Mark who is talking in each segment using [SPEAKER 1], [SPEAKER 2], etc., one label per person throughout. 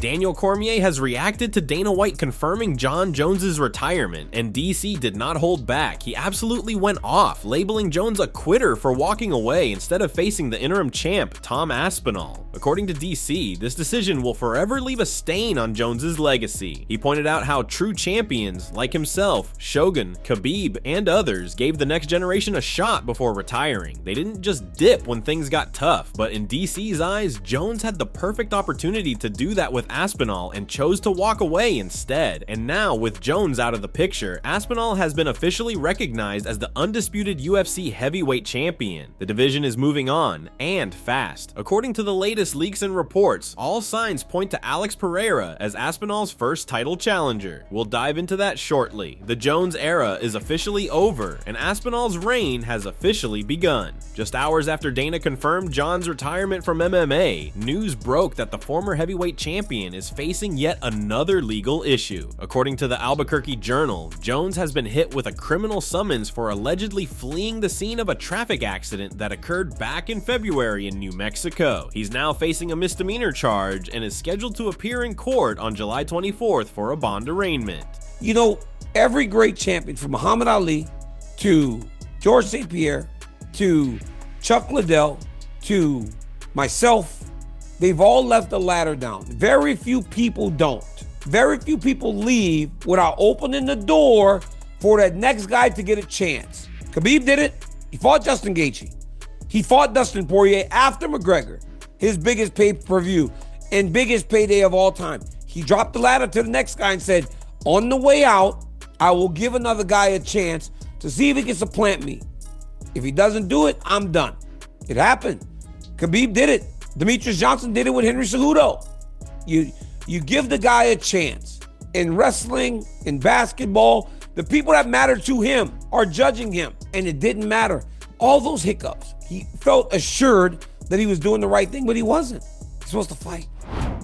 [SPEAKER 1] Daniel Cormier has reacted to Dana White confirming Jon Jones' retirement, and DC did not hold back. He absolutely went off, labeling Jones a quitter for walking away instead of facing the interim champ, Tom Aspinall. According to DC, this decision will forever leave a stain on Jones' legacy. He pointed out how true champions, like himself, Shogun, Khabib, and others, gave the next generation a shot before retiring. They didn't just dip when things got tough, but in DC's eyes, Jones had the perfect opportunity to do that with Aspinall and chose to walk away instead. And now, with Jones out of the picture, Aspinall has been officially recognized as the undisputed UFC heavyweight champion. The division is moving on, and fast. According to the latest leaks and reports, all signs point to Alex Pereira as Aspinall's first title challenger. We'll dive into that shortly. The Jones era is officially over, and Aspinall's reign has officially begun. Just hours after Dana confirmed Jon's retirement from MMA, news broke that the former heavyweight champion is facing yet another legal issue. According to the Albuquerque Journal, Jones has been hit with a criminal summons for allegedly fleeing the scene of a traffic accident that occurred back in February in New Mexico. He's now facing a misdemeanor charge and is scheduled to appear in court on July 24th for a bond arraignment.
[SPEAKER 2] You know, every great champion, from Muhammad Ali to George St. Pierre to Chuck Liddell to myself, they've all left the ladder down. Very few people don't. Very few people leave without opening the door for that next guy to get a chance. Khabib did it. He fought Justin Gaethje. He fought Dustin Poirier after McGregor, his biggest pay-per-view and biggest payday of all time. He dropped the ladder to the next guy and said, on the way out, I will give another guy a chance to see if he can supplant me. If he doesn't do it, I'm done. It happened. Khabib did it. Demetrius Johnson did it with Henry Cejudo. You give the guy a chance. In wrestling, in basketball, the people that matter to him are judging him, and it didn't matter. All those hiccups, he felt assured that he was doing the right thing, but he wasn't. He's supposed to fight.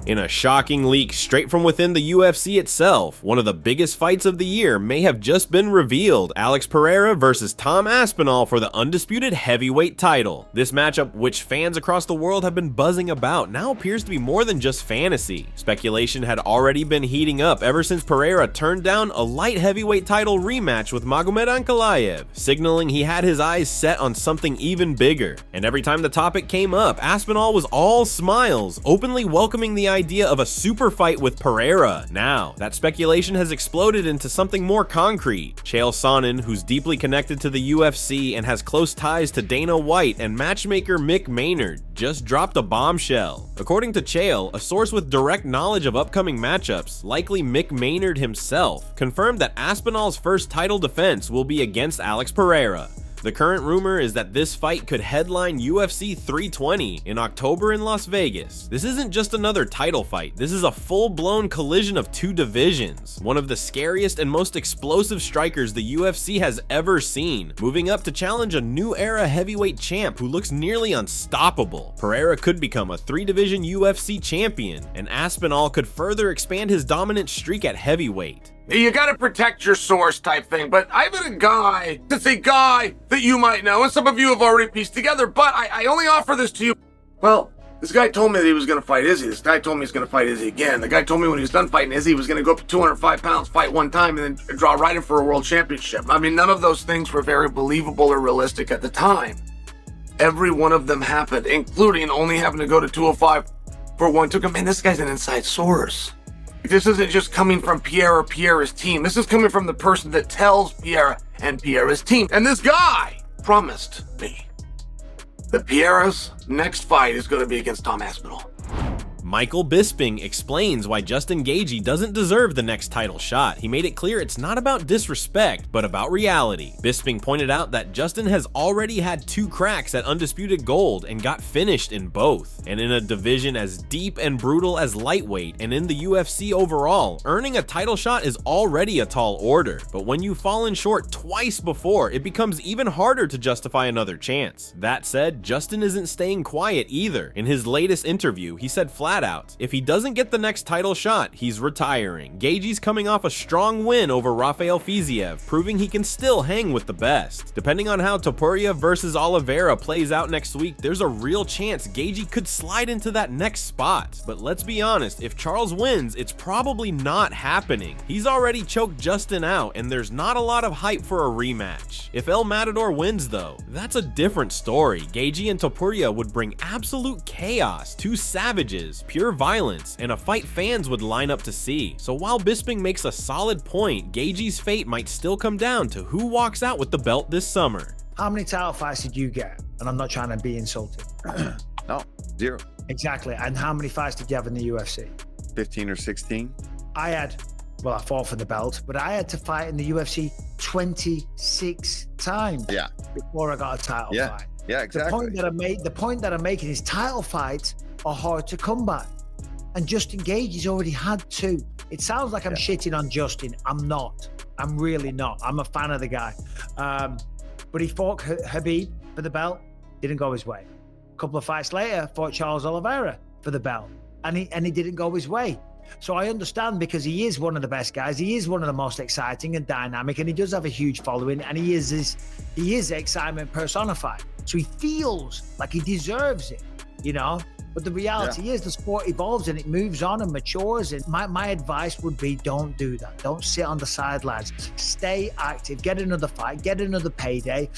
[SPEAKER 1] In a shocking leak straight from within the UFC itself, one of the biggest fights of the year may have just been revealed: Alex Pereira versus Tom Aspinall for the undisputed heavyweight title. This matchup, which fans across the world have been buzzing about, now appears to be more than just fantasy. Speculation had already been heating up ever since Pereira turned down a light heavyweight title rematch with Magomed Ankalaev, signaling he had his eyes set on something even bigger. And every time the topic came up, Aspinall was all smiles, openly welcoming the idea of a super fight with Pereira. Now, that speculation has exploded into something more concrete. Chael Sonnen, who's deeply connected to the UFC and has close ties to Dana White and matchmaker Mick Maynard, just dropped a bombshell. According to Chael, a source with direct knowledge of upcoming matchups, likely Mick Maynard himself, confirmed that Aspinall's first title defense will be against Alex Pereira. The current rumor is that this fight could headline UFC 320 in October in Las Vegas. This isn't just another title fight, this is a full-blown collision of two divisions. One of the scariest and most explosive strikers the UFC has ever seen, moving up to challenge a new era heavyweight champ who looks nearly unstoppable. Pereira could become a three-division UFC champion, and Aspinall could further expand his dominant streak at heavyweight.
[SPEAKER 3] You gotta protect your source type thing, but I've been a guy that you might know, and some of you have already pieced together, but I only offer this to you. Well, this guy told me that he was gonna fight Izzy. This guy told me he's gonna fight Izzy again. The guy told me when he was done fighting Izzy, he was gonna go up to 205 pounds, fight one time, and then draw right in for a world championship. I mean, none of those things were very believable or realistic at the time. Every one of them happened, including only having to go to 205 for one. Man, this guy's an inside source. This isn't just coming from Pierre or Pierre's team. This is coming from the person that tells Pierre and Pierre's team. And this guy promised me that Pierre's next fight is going to be against Tom Aspinall.
[SPEAKER 1] Michael Bisping explains why Justin Gaethje doesn't deserve the next title shot. He made it clear it's not about disrespect, but about reality. Bisping pointed out that Justin has already had 2 cracks at undisputed gold and got finished in both. And in a division as deep and brutal as lightweight and in the UFC overall, earning a title shot is already a tall order. But when you've fallen short twice before, it becomes even harder to justify another chance. That said, Justin isn't staying quiet either. In his latest interview, he said flat flat out. If he doesn't get the next title shot, he's retiring. Gaethje's coming off a strong win over Rafael Fiziev, proving he can still hang with the best. Depending on how Topuria versus Oliveira plays out next week, there's a real chance Gaethje could slide into that next spot. But let's be honest, if Charles wins, it's probably not happening. He's already choked Justin out, and there's not a lot of hype for a rematch. If El Matador wins though, that's a different story. Gaethje and Topuria would bring absolute chaos, two savages, pure violence, and a fight fans would line up to see. So while Bisping makes a solid point, Gaethje's fate might still come down to who walks out with the belt this summer.
[SPEAKER 4] How many title fights did you get? And I'm not trying to be insulting.
[SPEAKER 5] No, 0.
[SPEAKER 4] Exactly. And how many fights did you have in the UFC?
[SPEAKER 5] 15 or 16.
[SPEAKER 4] I fought for the belt, but I had to fight in the UFC 26 times before I got a title fight.
[SPEAKER 5] Yeah, exactly.
[SPEAKER 4] The point that I'm making is title fights are hard to come by. And Justin Gaethje's already had 2. It sounds like I'm shitting on Justin. I'm not. I'm really not. I'm a fan of the guy. But he fought Habib for the belt. Didn't go his way. A couple of fights later, fought Charles Oliveira for the belt. And he didn't go his way. So I understand, because he is one of the best guys. He is one of the most exciting and dynamic, and he does have a huge following, and he is excitement personified. So he feels like he deserves it, you know? But the reality is the sport evolves and it moves on and matures. And my advice would be, don't do that. Don't sit on the sidelines. Stay active, get another fight, get another payday.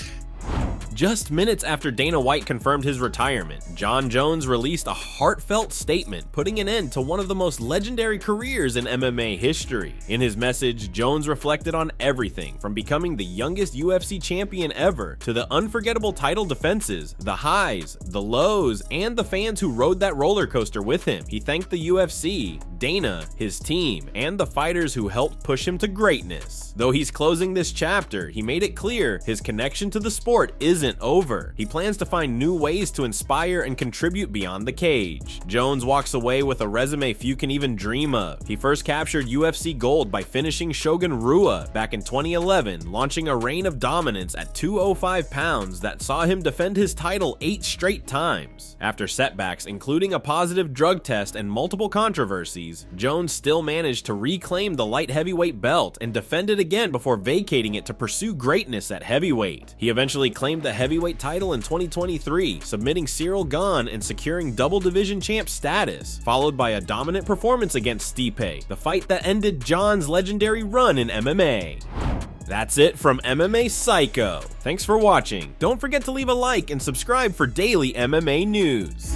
[SPEAKER 1] Just minutes after Dana White confirmed his retirement, Jon Jones released a heartfelt statement putting an end to one of the most legendary careers in MMA history. In his message, Jones reflected on everything from becoming the youngest UFC champion ever to the unforgettable title defenses, the highs, the lows, and the fans who rode that roller coaster with him. He thanked the UFC, Dana, his team, and the fighters who helped push him to greatness. Though he's closing this chapter, he made it clear his connection to the sport isn't over. He plans to find new ways to inspire and contribute beyond the cage. Jones walks away with a resume few can even dream of. He first captured UFC gold by finishing Shogun Rua back in 2011, launching a reign of dominance at 205 pounds that saw him defend his title 8 straight times. After setbacks, including a positive drug test and multiple controversies, Jones still managed to reclaim the light heavyweight belt and defend it again before vacating it to pursue greatness at heavyweight. He eventually claimed the heavyweight title in 2023, submitting Cyril Gane and securing double division champ status, followed by a dominant performance against Stipe, the fight that ended Jon's legendary run in MMA. That's it from MMA Psycho. Thanks for watching. Don't forget to leave a like and subscribe for daily MMA news.